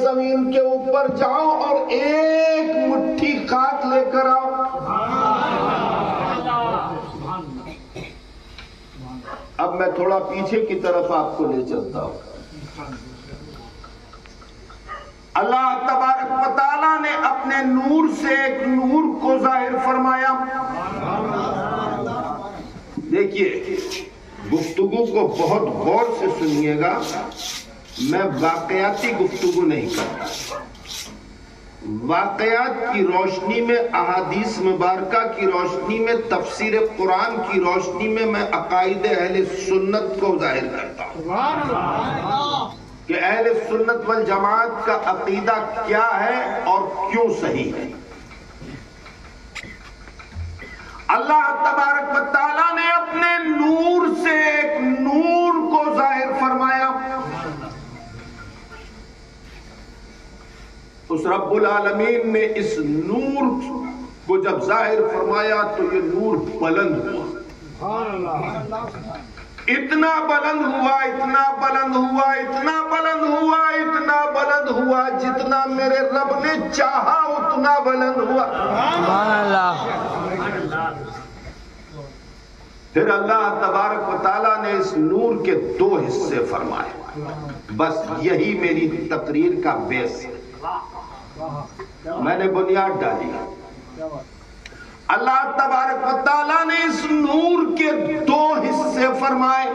زمین کے اوپر جاؤ اور ایک مٹھی خاک لے کر آؤ. اب میں تھوڑا پیچھے کی طرف آپ کو لے چلتا ہوں. اللہ تبارک و تعالیٰ نے اپنے نور سے ایک نور کو ظاہر فرمایا. دیکھیے گفتگو کو بہت غور سے سنیے گا، میں واقعاتی گفتگو نہیں کرتا. واقعات کی روشنی میں، احادیث مبارکہ کی روشنی میں، تفسیر قرآن کی روشنی میں عقائد اہل سنت کو ظاہر کرتا ہوں کہ اہل سنت والجماعت کا عقیدہ کیا ہے اور کیوں صحیح ہے. اللہ تبارک و تعالیٰ نے اپنے نور سے ایک نور کو ظاہر فرمایا. اس رب العالمین نے اس نور کو جب ظاہر فرمایا تو یہ نور بلند ہوا. اتنا بلند ہوا، اتنا بلند ہوا، اتنا بلند ہوا، اتنا بلند ہوا، جتنا میرے رب نے چاہا اتنا بلند ہوا. پھر اللہ تبارک و تعالیٰ نے اس نور کے دو حصے فرمائے. بس یہی میری تقریر کا بیس ہے، میں نے بنیاد ڈالی. اللہ تبارک و تعالیٰ نے اس نور کے دو حصے فرمائے.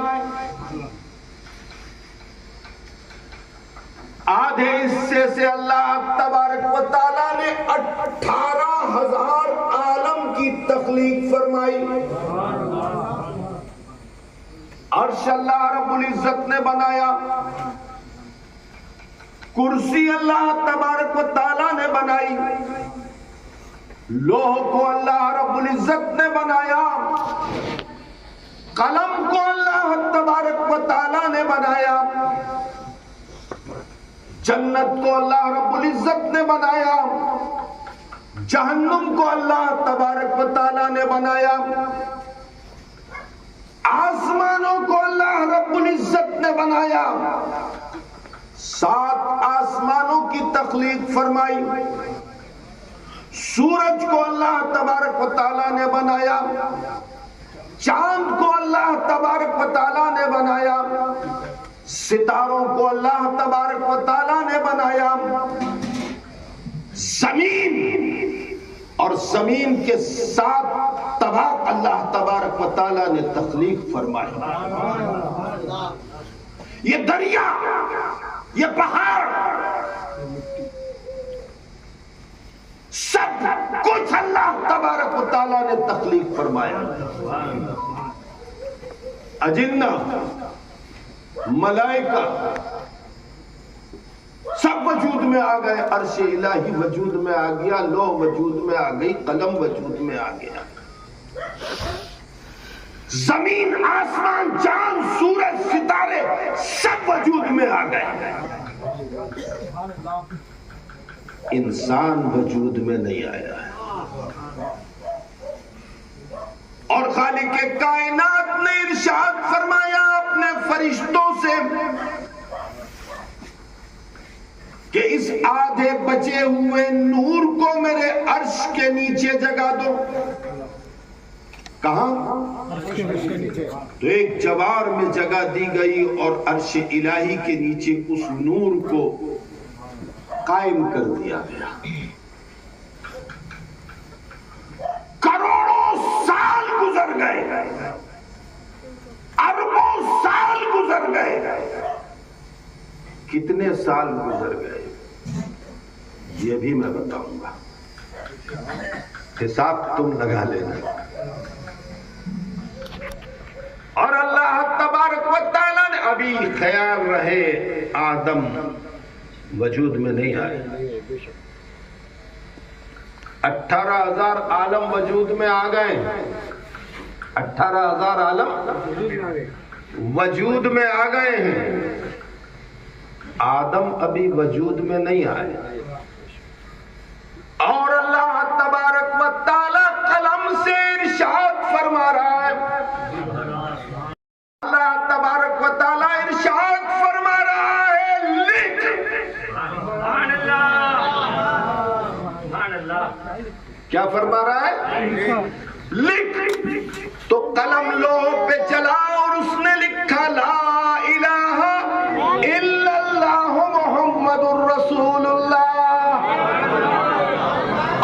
آدھے حصے سے اللہ تبارک و تعالیٰ نے 18,000 عالم کی تخلیق فرمائی. عرش اللہ رب العزت نے بنایا، کرسی اللہ تبارک و تعالیٰ نے بنائی، لوح کو اللہ رب العزت نے بنایا، قلم کو اللہ تبارک و تعالیٰ نے بنایا، جنت کو اللہ رب العزت نے بنایا، جہنم کو اللہ تبارک و تعالیٰ نے بنایا، آسمانوں کو اللہ رب العزت نے بنایا. 7 آسمانوں کی تخلیق فرمائی. سورج کو اللہ تبارک و تعالیٰ نے بنایا، چاند کو اللہ تبارک و تعالیٰ نے بنایا، ستاروں کو اللہ تبارک و تعالیٰ نے بنایا، زمین اور زمین کے 7 طباق اللہ تبارک و تعالیٰ نے تخلیق فرمائی. یہ دریا، یہ پہاڑ، سب کچھ اللہ تبارک و تعالیٰ نے تخلیق فرمایا. اجنہ، ملائکہ سب وجود میں آ گئے. عرش الہی وجود میں آ گیا، لوح وجود میں آ گئی، قلم وجود میں آ گیا. زمین، آسمان، چاند، سورج، ستارے سب وجود میں آ گئے. انسان وجود میں نہیں آیا ہے. اور خالق کائنات نے ارشاد فرمایا اپنے فرشتوں سے کہ اس آدھے بچے ہوئے نور کو میرے عرش کے نیچے جگہ دو. کہاں؟ تو ایک جوار میں جگہ دی گئی اور عرش الہی کے نیچے اس نور کو قائم کر دیا گیا. کروڑوں سال گزر گئے، اربوں سال گزر گئے. کتنے سال گزر گئے یہ بھی میں بتاؤں گا، حساب تم لگا لینا. اور اللہ تبارک و تعالیٰ نے ابھی خیال رہے آدم وجود میں نہیں آئے. 18,000 عالم وجود میں آ گئے. 18,000 عالم وجود میں آ گئے ہیں، آدم ابھی وجود میں نہیں آئے. اور اللہ تبارک و تعالیٰ قلم سے ارشاد فرما رہا ہے کیا فرما رہا ہے؟ لکھ تو قلم لوح پہ چلا اور اس نے لکھا لا الہ الا اللہ محمد الرسول اللہ،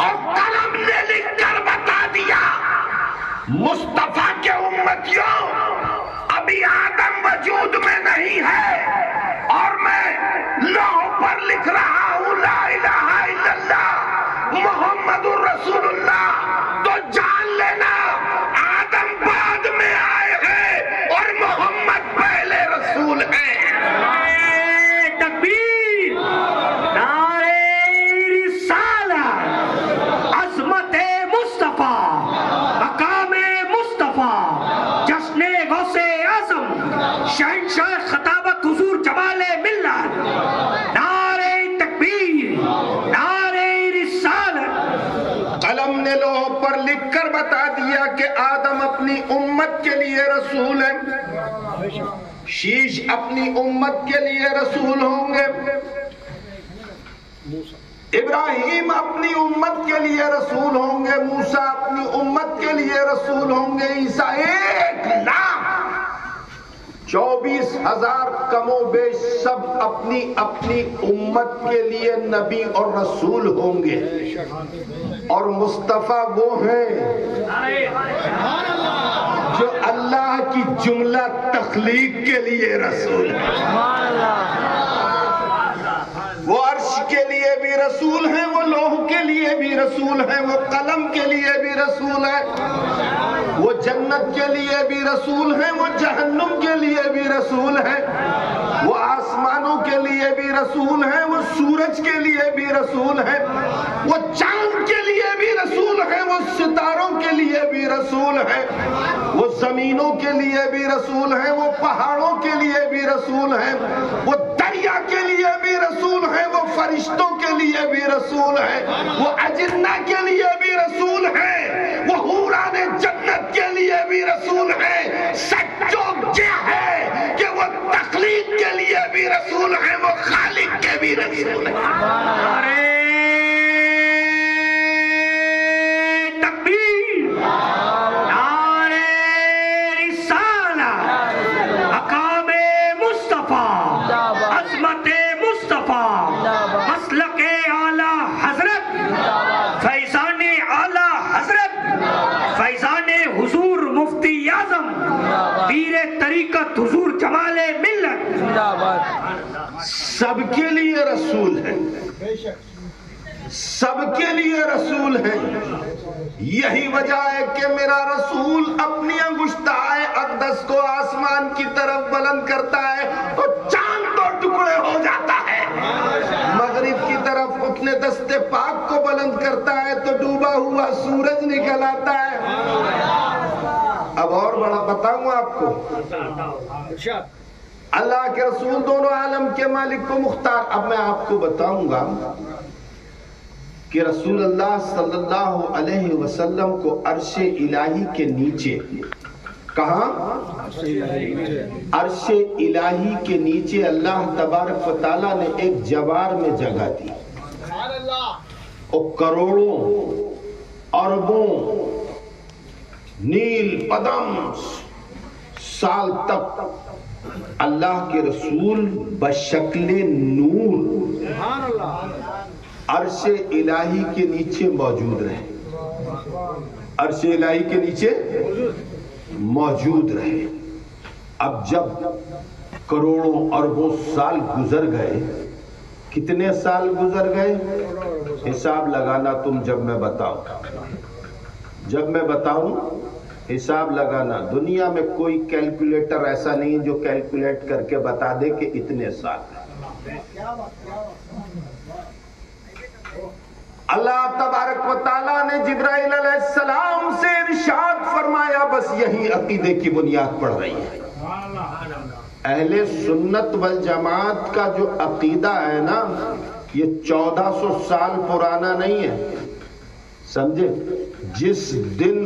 اور قلم نے لکھ کر بتا دیا مصطفیٰ کے امتیوں ابھی آدم وجود میں نہیں ہے اور میں لوح پر لکھ رہا ہوں لا الہ الا اللہ محمد الرسول اللہ، تو جان لینا آدم بعد میں آئے ہیں اور محمد پہلے رسول ہیں۔ تکبیر، نعرہ رسالت، عظمت مصطفیٰ، مقام مصطفیٰ، جشن غوث اعظم، شہنشاہ خطابت حضور جمال ملت، نعرہ تکبیر، نعرہ رسالت۔ قلم نے لوح پر لکھ کر بتا دیا کہ آدم اپنی امت کے لیے رسول ہے، شیش اپنی امت کے لیے رسول ہوں گے، ابراہیم اپنی امت کے لیے رسول ہوں گے، موسیٰ اپنی امت کے لیے رسول ہوں گے، عیسیٰ 1,24,000 کم و بیش سب اپنی اپنی امت کے لیے نبی اور رسول ہوں گے، اور مصطفیٰ وہ ہیں جو اللہ کی جملہ تخلیق کے لیے رسول ہیں، وہ عرش کے لیے بھی رسول ہیں، وہ لوح کے لیے بھی رسول ہیں، وہ قلم کے لیے بھی رسول ہیں، وہ جنت کے لیے بھی رسول ہیں، وہ جہنم کے لیے بھی رسول ہیں، وہ آسمانوں کے لیے بھی رسول ہیں، وہ سورج کے لیے بھی رسول ہیں، وہ چاند کے لیے بھی رسول ہیں، وہ ستاروں کے لیے بھی رسول ہیں، وہ زمینوں کے لیے بھی رسول ہیں، وہ پہاڑوں کے لیے بھی رسول ہیں، وہ دریا کے لیے بھی رسول ہیں، وہ فرشتوں کے لیے بھی رسول ہیں، وہ اجنہ کے لیے بھی رسول ہیں، وہ حوران جنت کے لیے بھی رسول ہیں۔ سچ کیا ہے کہ وہ تخلیق کے لیے بھی رسول ہیں، وہ خالق کے بھی رسول ہیں۔ طریقت حضور جمال ملت، سب کے لیے رسول ہے، سب کے لیے رسول ہے۔ یہی وجہ ہے کہ میرا رسول اپنی انگشتائے اقدس کو آسمان کی طرف بلند کرتا ہے تو چاند تو ٹکڑے ہو جاتا ہے، مغرب کی طرف اپنے دست پاک کو بلند کرتا ہے تو ڈوبا ہوا سورج نکل آتا ہے۔ اب اور بڑا بتاؤں آپ کو، اللہ کے رسول دونوں عالم کے مالک کو مختار۔ اب میں آپ کو بتاؤں گا کہ رسول اللہ صلی اللہ علیہ وسلم کو عرش الہی کے نیچے، کہاں؟ عرش الہی کے نیچے اللہ تبارک و تعالیٰ نے ایک جوار میں جگہ دی، اور کروڑوں اربوں نیل پدم سال تک اللہ کے رسول بشکل نور عرش الہی کے نیچے موجود رہے، عرش الہی کے نیچے موجود رہے۔ اب جب کروڑوں اربوں سال گزر گئے، کتنے سال گزر گئے حساب لگانا تم، جب میں بتاؤں حساب لگانا۔ دنیا میں کوئی کیلکولیٹر ایسا نہیں جو کیلکولیٹ کر کے بتا دے کہ اتنے سال۔ اللہ تبارک و تعالیٰ نے جبرائیل علیہ السلام سے ارشاد فرمایا، بس یہی عقیدے کی بنیاد پڑ رہی ہے۔ اہل سنت والجماعت کا جو عقیدہ ہے نا، یہ 1400 سال پرانا نہیں ہے، سمجھے؟ جس دن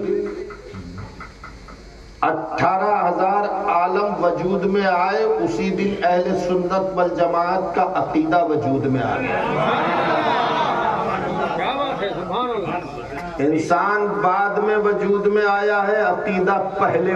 18,000 عالم وجود میں آئے اسی دن اہل سنت والجماعت کا عقیدہ وجود میں آ گیا۔ انسان بعد میں وجود میں آیا ہے، عقیدہ پہلے